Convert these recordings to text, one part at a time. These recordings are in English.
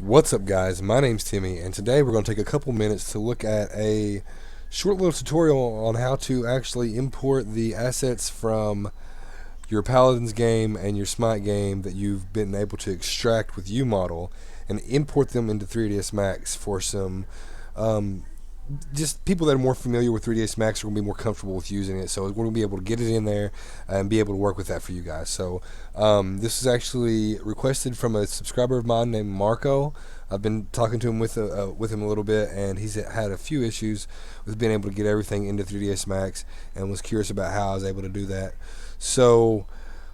What's up, guys? My name's Timmy, and today we're going to take a couple minutes to look at a short little tutorial on how to actually import the assets from your Paladins game and your Smite game that you've been able to extract with UModel and import them into 3ds Max for some um, just people that are more familiar with 3ds Max are going to be more comfortable with using it. So we're going to be able to get it in there and be able to work with that for you guys. So this is actually requested from a subscriber of mine named Marco. I've been talking to him with him a little bit, and he's had a few issues with being able to get everything into 3ds Max, and was curious about how I was able to do that. So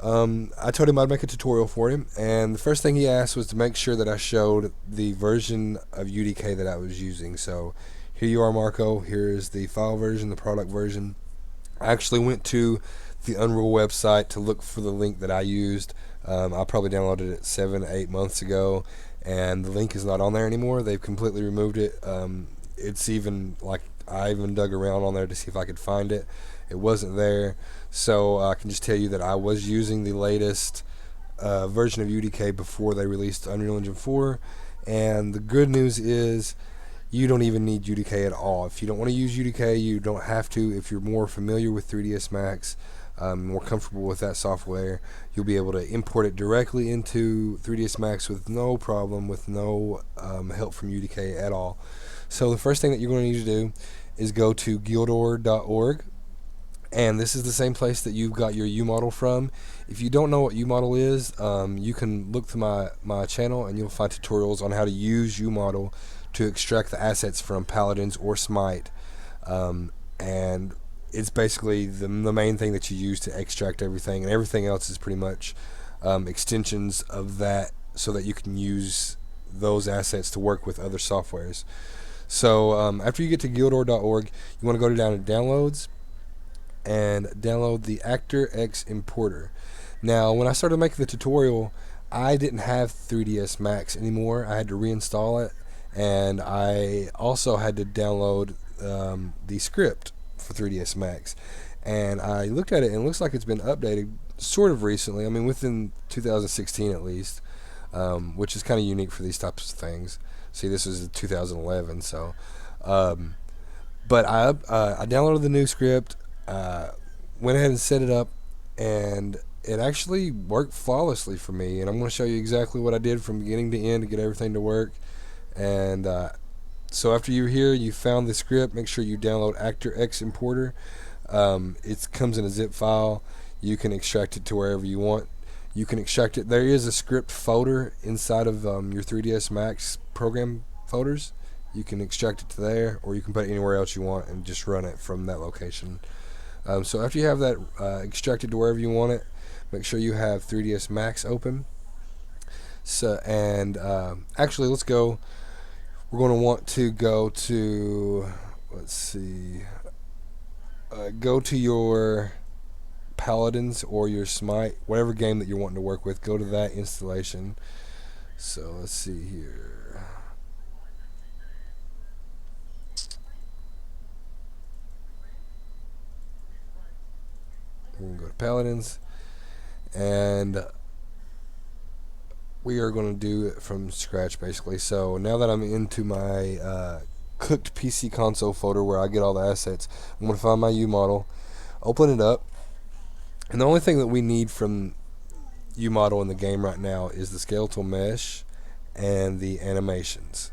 I told him I'd make a tutorial for him, and the first thing he asked was to make sure that I showed the version of UDK that I was using. So here you are, Marco. Here's the file version, the product version. I actually went to the Unreal website to look for the link that I used. I probably downloaded it 7-8 months ago, and the link is not on there anymore. They've completely removed it. It's even like I even dug around on there to see if I could find it. It wasn't there, so I can just tell you that I was using the latest version of UDK before they released Unreal Engine 4, and the good news is you don't even need UDK at all. If you don't want to use UDK, you don't have to. If you're more familiar with 3ds Max, more comfortable with that software, you'll be able to import it directly into 3ds Max with no problem, with no help from UDK at all. So the first thing that you're going to need to do is go to guildor.org, and this is the same place that you've got your UModel from. If you don't know what UModel is, you can look through my channel and you'll find tutorials on how to use UModel to extract the assets from Paladins or Smite, and it's basically the main thing that you use to extract everything, and everything else is pretty much extensions of that, so that you can use those assets to work with other softwares. So after you get to guildor.org, you want to go down to downloads and download the Actor X importer. Now, when I started making the tutorial, I didn't have 3ds Max anymore. I had to reinstall it, and I also had to download the script for 3ds Max. And I looked at it, and it looks like it's been updated sort of recently. I mean, within 2016 at least, which is kind of unique for these types of things. See, this is 2011, so. But I downloaded the new script, went ahead and set it up, and it actually worked flawlessly for me. And I'm going to show you exactly what I did from beginning to end to get everything to work. And so after you're here, you found the script, make sure you download Actor X Importer. It comes in a zip file. You can extract it to wherever you want. You can extract it. There is a script folder inside of your 3ds Max program folders. You can extract it to there, or you can put it anywhere else you want and just run it from that location. So after you have that extracted to wherever you want it, make sure you have 3ds Max open. So, and actually, let's go. We're going to want to go to, let's see, go to your Paladins or your Smite, whatever game that you're wanting to work with. Go to that installation. So let's see here. We're going to go to Paladins, and we are going to do it from scratch basically. So now that I'm into my cooked PC console folder where I get all the assets, I'm going to find my UModel, open it up, and the only thing that we need from UModel in the game right now is the skeletal mesh and the animations.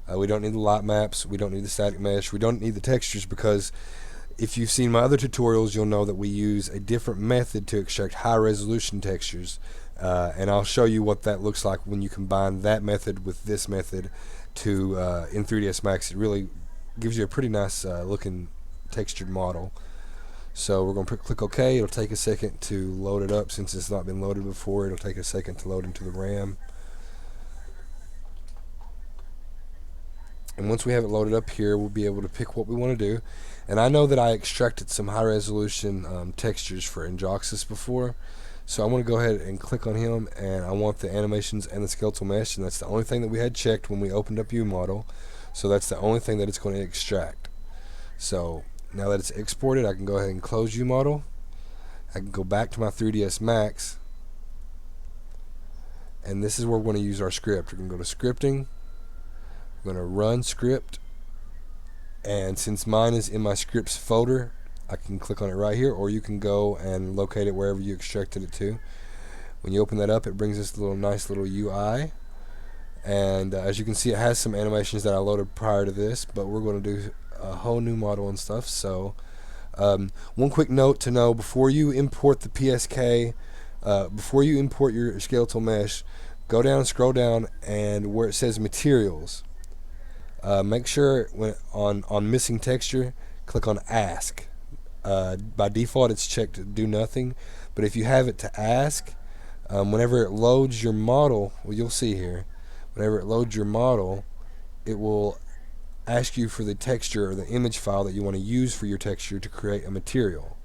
We don't need the light maps, we don't need the static mesh, we don't need the textures, because if you've seen my other tutorials, you'll know that we use a different method to extract high resolution textures, and I'll show you what that looks like when you combine that method with this method to in 3ds Max. It really gives you a pretty nice looking textured model. So we're going to click OK. It'll take a second to load it up. Since it's not been loaded before, it'll take a second to load into the RAM. And once we have it loaded up here, we'll be able to pick what we want to do. And I know that I extracted some high resolution textures for Injoxus before, so I'm going to go ahead and click on him, and I want the animations and the skeletal mesh, and that's the only thing that we had checked when we opened up UModel. So that's the only thing that it's going to extract. So now that it's exported, I can go ahead and close UModel. I can go back to my 3ds Max, and this is where we're going to use our script. We're going to go to scripting, we're going to run script, and since mine is in my scripts folder, I can click on it right here, or you can go and locate it wherever you extracted it to. When you open that up, it brings this nice little UI, and as you can see, it has some animations that I loaded prior to this, but we're going to do a whole new model and stuff. So one quick note to know: before you import the PSK, before you import your skeletal mesh, go down and scroll down, and where it says materials, make sure when on missing texture, click on ask. By default it's checked to do nothing, but if you have it to ask, whenever it loads your model, well, you'll see here, whenever it loads your model, it will ask you for the texture or the image file that you want to use for your texture to create a material.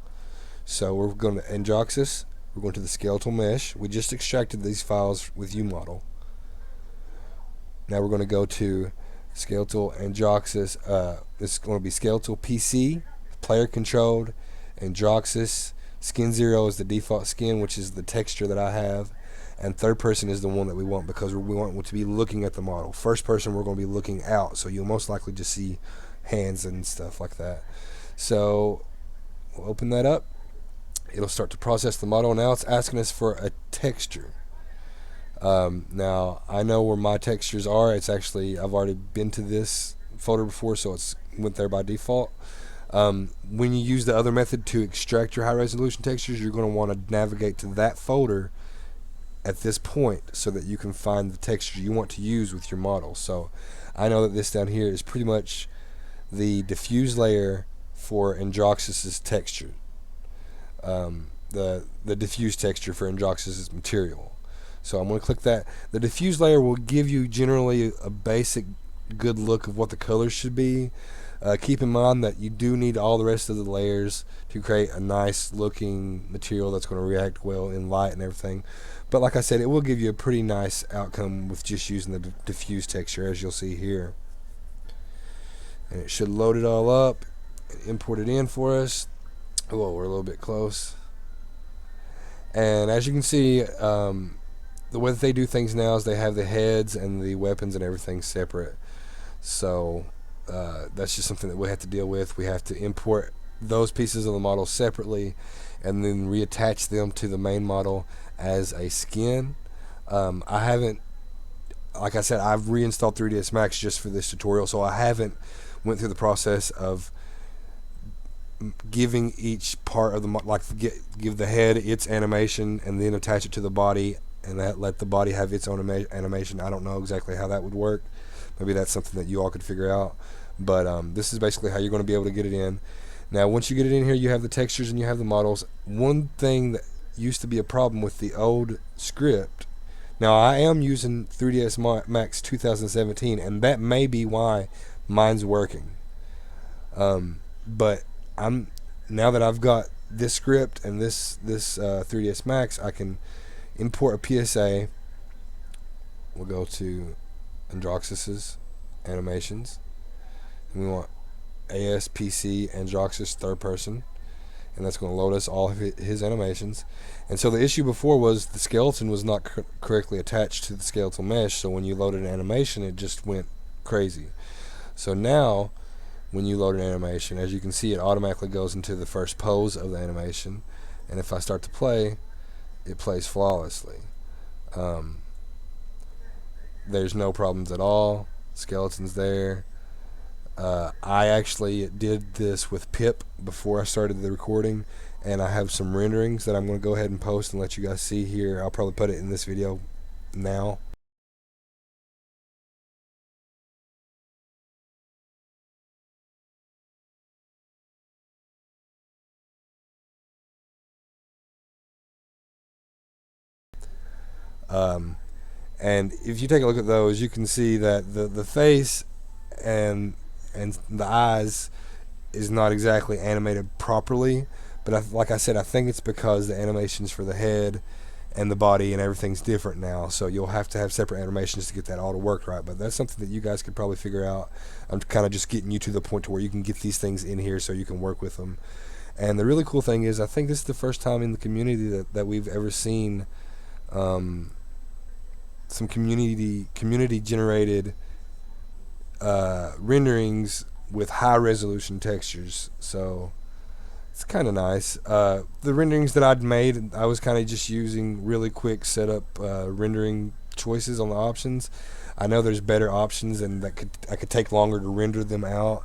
So we're going to Njoxus, we're going to the skeletal mesh. We just extracted these files with UModel. Now we're going to go to skeletal Njoxus. This is going to be skeletal PC, player controlled, Njoxus. Skin 0 is the default skin, which is the texture that I have, and third person is the one that we want because we want to be looking at the model. First person, we're going to be looking out, so you'll most likely just see hands and stuff like that. So we'll open that up. It'll start to process the model. Now it's asking us for a texture. Now I know where my textures are. It's actually, I've already been to this folder before, so it's went there by default. When you use the other method to extract your high resolution textures, you're going to want to navigate to that folder at this point so that you can find the texture you want to use with your model. So I know that this down here is pretty much the diffuse layer for Njoxus's texture, the diffuse texture for Njoxus's material. So I'm going to click that. The diffuse layer will give you generally a basic good look of what the colors should be. Keep in mind that you do need all the rest of the layers to create a nice looking material that's going to react well in light and everything. But like I said, it will give you a pretty nice outcome with just using the diffuse texture, as you'll see here. And it should load it all up and import it in for us. Oh, we're a little bit close. And as you can see, the way that they do things now is they have the heads and the weapons and everything separate. So that's just something that we have to deal with. We have to import those pieces of the model separately and then reattach them to the main model as a skin. I haven't, like I said, I've reinstalled 3ds Max just for this tutorial, so I haven't went through the process of giving each part of the give the head its animation and then attach it to the body and let the body have its own animation. I don't know exactly how that would work. Maybe that's something that you all could figure out, but this is basically how you're going to be able to get it in. Now once you get it in here, you have the textures and you have the models. One thing that used to be a problem with the old script, now I am using 3ds Max 2017, and that may be why mine's working, but now that I've got this script and this 3ds Max, I can import a PSA. We'll go to Njoxus's animations, and we want ASPC Njoxus third person, and that's going to load us all of his animations. And so the issue before was the skeleton was not correctly attached to the skeletal mesh, so when you loaded an animation, it just went crazy. So now when you load an animation, as you can see, it automatically goes into the first pose of the animation, and if I start to play, it plays flawlessly. There's no problems at all. Skeleton's there. I actually did this with Pip before I started the recording, and I have some renderings that I'm going to go ahead and post and let you guys see here. I'll probably put it in this video now. And if you take a look at those, you can see that the face and the eyes is not exactly animated properly, but like I said, I think it's because the animations for the head and the body and everything's different now, so you'll have to have separate animations to get that all to work right. But that's something that you guys could probably figure out. I'm kind of just getting you to the point to where you can get these things in here so you can work with them. And the really cool thing is, I think this is the first time in the community that we've ever seen some community generated renderings with high resolution textures. So it's kind of nice. The renderings that I'd made, I was kind of just using really quick setup rendering choices on the options. I know there's better options, and I could take longer to render them out,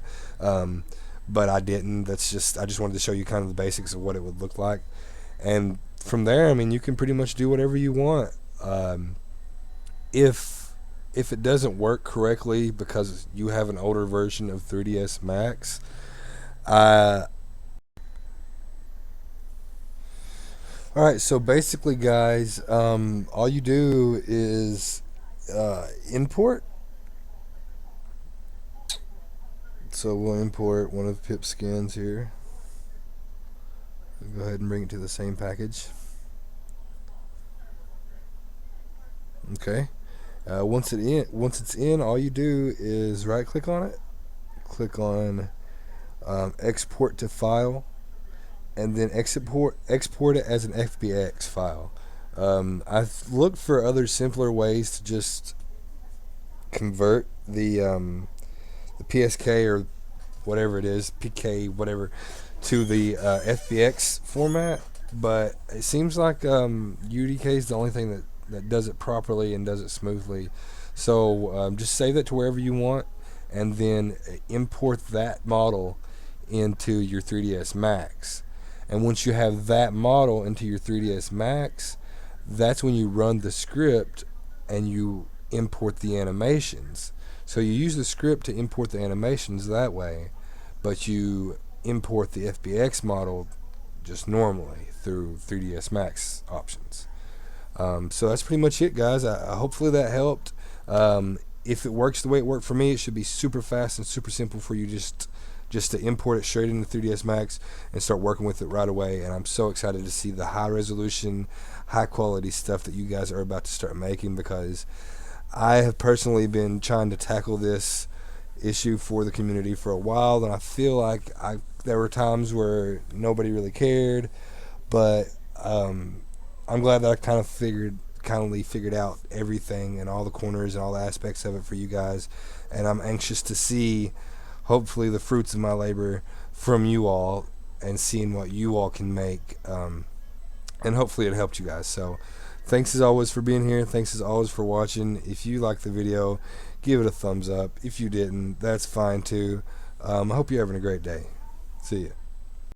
but I didn't. I just wanted to show you kind of the basics of what it would look like, and from there, I mean, you can pretty much do whatever you want. If it doesn't work correctly because you have an older version of 3ds Max, uh, all right, so basically, guys, all you do is import. So we'll import one of Pip's skins here. Go ahead and bring it to the same package. Okay. Once it's in, all you do is right click on it, click on export to file, and then export it as an FBX file. I've looked for other simpler ways to just convert the PSK or whatever it is, PK, whatever, to the FBX format, but it seems like UDK is the only thing that does it properly and does it smoothly. So just save that to wherever you want, and then import that model into your 3ds Max. And once you have that model into your 3ds Max, that's when you run the script and you import the animations. So you use the script to import the animations that way, but you import the FBX model just normally through 3ds Max options. So that's pretty much it, guys. Hopefully that helped. If it works the way it worked for me, it should be super fast and super simple for you just to import it straight into 3ds Max and start working with it right away. And I'm so excited to see the high resolution, high quality stuff that you guys are about to start making, because I have personally been trying to tackle this issue for the community for a while, and I feel like there were times where nobody really cared, but I'm glad that I kind of figured out everything and all the corners and all the aspects of it for you guys, and I'm anxious to see hopefully the fruits of my labor from you all and seeing what you all can make, and hopefully it helped you guys. So thanks as always for being here. Thanks as always for watching. If you liked the video, give it a thumbs up. If you didn't, that's fine too. I hope you're having a great day. See ya.